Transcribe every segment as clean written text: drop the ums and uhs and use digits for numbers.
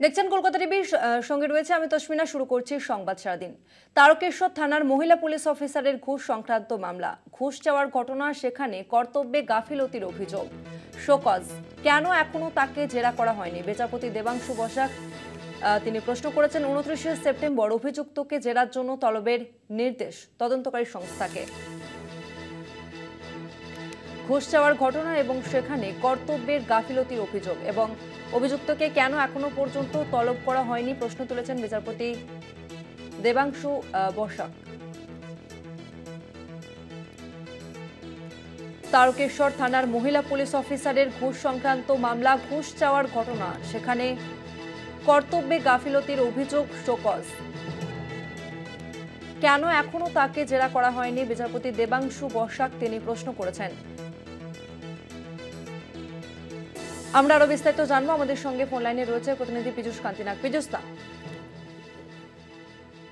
দেখছেন কলকাতা টিভির সঙ্গে রয়েছে আমি তসমিনা। শুরু করছি সংবাদ সারাদিন। তারকেশ্বর থানার মহিলা পুলিশ অফিসারের ঘুষ সংক্রান্ত মামলা, ঘুষ চাওয়ার ঘটনা, সেখানে কর্তব্যে গাফিলতির অভিযোগ। শোকজ, কেন এখনো তাকে জেরা করা হয়নি? বিচারপতি দেবাংশু বসাক তিনি প্রশ্ন করেছেন 29শে সেপ্টেম্বর অভিযুক্তকে জেরার জন্য তলবের নির্দেশ তদন্তকারী সংস্থাকে। ঘুষ চাওয়ার ঘটনা এবং সেখানে কর্তব্যের গাফিলতির অভিযোগ এবং অভিযুক্তকে কেন এখনো পর্যন্ত তলব করা হয়নি প্রশ্ন তুলেছেন বিচারপতি দেবাংশু বসাক। তারকেশ্বর থানার মহিলা পুলিশ অফিসারের ঘুষ সংক্রান্ত মামলা, ঘুষ চাওয়ার ঘটনা, সেখানে কর্তব্যে গাফিলতির অভিযোগ। শোকজ, কেন এখনো তাকে জেরা করা হয়নি? বিচারপতি দেবাংশু বসাক তিনি প্রশ্ন করেছেন। আমরা আরো বিস্তারিত জানবো। আমাদের সঙ্গে ফোন লাইনে রয়েছে প্রতিনিধি পীযূষ কান্তিনাগ। পীযূষ,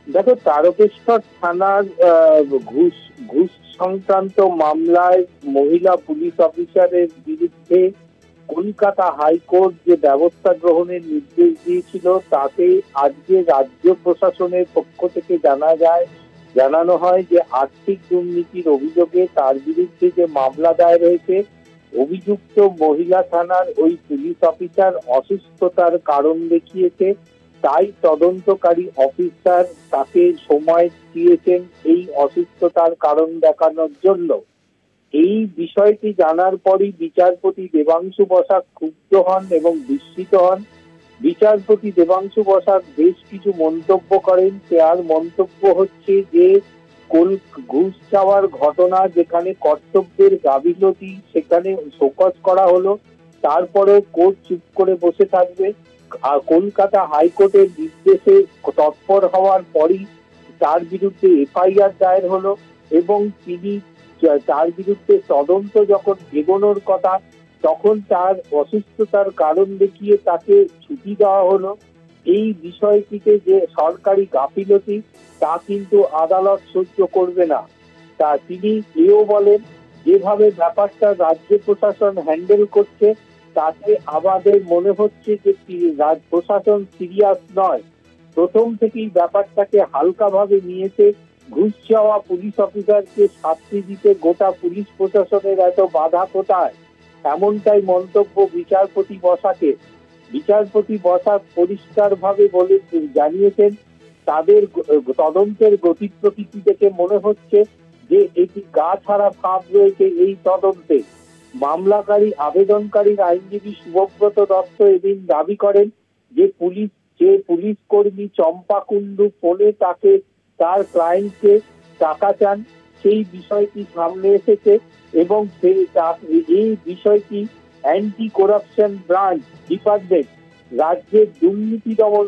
দেখো, তারকেশ্বর থানার ঘুষ সংক্রান্ত মামলায় মহিলা পুলিশ অফিসারের বিরুদ্ধে কলকাতা হাইকোর্ট যে ব্যবস্থা গ্রহণের নির্দেশ দিয়েছিল, তাতে আজকে রাজ্য প্রশাসনের পক্ষ থেকে জানানো হয় যে আর্থিক দুর্নীতির অভিযোগে তার বিরুদ্ধে যে মামলা দায়ের হয়েছে, অভিযুক্ত মহিলা থানার ওই পুলিশ অফিসার অসুস্থতার কারণ দেখিয়েছে, তাই তদন্তকারী অফিসার তাকে সময় দিয়েছেন এই অসুস্থতার কারণ দেখানোর জন্য। এই বিষয়টি জানার পরই বিচারপতি দেবাংশু বসাক ক্ষুব্ধ হন এবং বিস্মিত হন। বিচারপতি দেবাংশু বসাক বেশ কিছু মন্তব্য করেন। তার মন্তব্য হচ্ছে যে ঘুষ চাওয়ার ঘটনা, যেখানে কর্তব্যের গাফিলতি, সেখানে শোকজ করা হলো, তারপরে কোর্ট চুপ করে বসে থাকবে। আর কলকাতা হাইকোর্টের নির্দেশে তৎপর হওয়ার পরই তার বিরুদ্ধে এফআইআর দায়ের হলো এবং তার বিরুদ্ধে তদন্ত যখন এগোনোর কথা, তখন তার অসুস্থতার কারণ দেখিয়ে তাকে ছুটি দেওয়া হলো। এই বিষয়টিতে যে সরকারি গাফিলতি, তা কিন্তু আদালত সহ্য করবে না। তা তিনি এও বলেন, যেভাবে ব্যাপারটা রাজ্য প্রশাসন হ্যান্ডেল করছে, তাতে আমাদের মনে হচ্ছে যে রাজ্য প্রশাসন সিরিয়াস নয়, প্রথম থেকেই ব্যাপারটাকে হালকাভাবে নিয়েছে। ঘুষ চাওয়া পুলিশ অফিসারকে শাস্তি দিতে গোটা পুলিশ প্রশাসনের এত বাধা কোথায়? এমনটাই মন্তব্য বিচারপতি বসাকের। বিচারপতি বসাক পরিষ্কারভাবে জানিয়েছেন, তাদের তদন্তের গতি প্রকৃতি থেকে মনে হচ্ছে যে এটি গা ছাড়া ভাব রয়েছে এই তদন্তে। মামলাকারী আবেদনকারীর আইনজীবী শুভব্রত দত্ত এদিন দাবি করেন যে পুলিশ কর্মী চম্পা কুন্ডু ফোনে তার ক্লায়েন্টকে টাকা চান, সেই বিষয়টি সামনে এসেছে এবং এই বিষয়টি অ্যান্টি করাপশন ব্রাঞ্চ ডিপার্টমেন্ট রাজ্যের দুর্নীতি দমন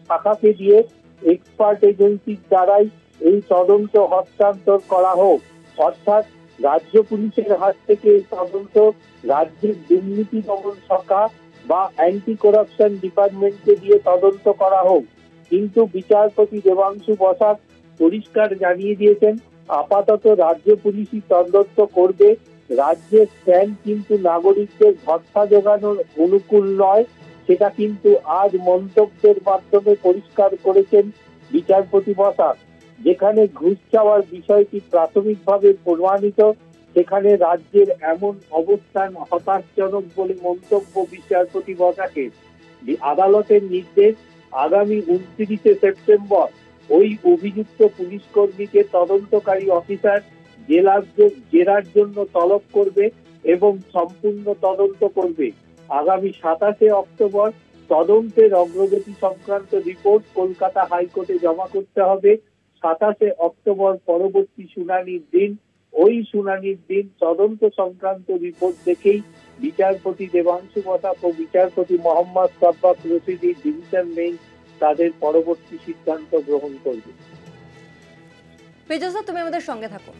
শাখাকে দিয়ে এক্সপার্ট এজেন্সির দ্বারাই এই তদন্ত হস্তান্তর করা হোক। অর্থাৎ রাজ্য পুলিশের হাত থেকে এই তদন্ত রাজ্যের দুর্নীতি দমন শাখা বা অ্যান্টি করাপশন ডিপার্টমেন্টকে দিয়ে তদন্ত করা হোক। কিন্তু বিচারপতি দেবাংশু বসাক পরিষ্কার জানিয়ে দিয়েছেন, আপাতত রাজ্য পুলিশই তদন্ত করবে। রাজ্যের স্ট্যান্ড কিন্তু নাগরিকদের ভরসা জোগানোর অনুকূল নয়, সেটা কিন্তু আজ মন্তব্যের মাধ্যমে পরিষ্কার করেছেন বিচারপতি বসাক। যেখানে ঘুষ চাওয়ার বিষয়টি প্রাথমিকভাবে প্রমাণিত, সেখানে রাজ্যের এমন অবস্থান হতাশজনক বলে মন্তব্য বিচারপতি বসাকের। আদালতের নির্দেশ, আগামী 29শে সেপ্টেম্বর ওই অভিযুক্ত পুলিশ কর্মীকে তদন্তকারী অফিসার জেরার জন্য তলব করবে এবং সম্পূর্ণ তদন্ত করবে। আগামী 27শে অক্টোবর তদন্তের অগ্রগতি সংক্রান্ত রিপোর্ট কলকাতা হাইকোর্টে জমা করতে হবে। 27শে অক্টোবর পরবর্তী শুনানির দিন। ওই শুনানির দিন তদন্ত সংক্রান্ত রিপোর্ট দেখেই বিচারপতি দেবাংশু বসাক ও বিচারপতি মোহাম্মদ সাব্বাক রশিদির ডিভিশন বেঞ্চ তাদের পরবর্তী সিদ্ধান্ত গ্রহণ করবে। পীযূষ, তুমি আমাদের সঙ্গে থাকো।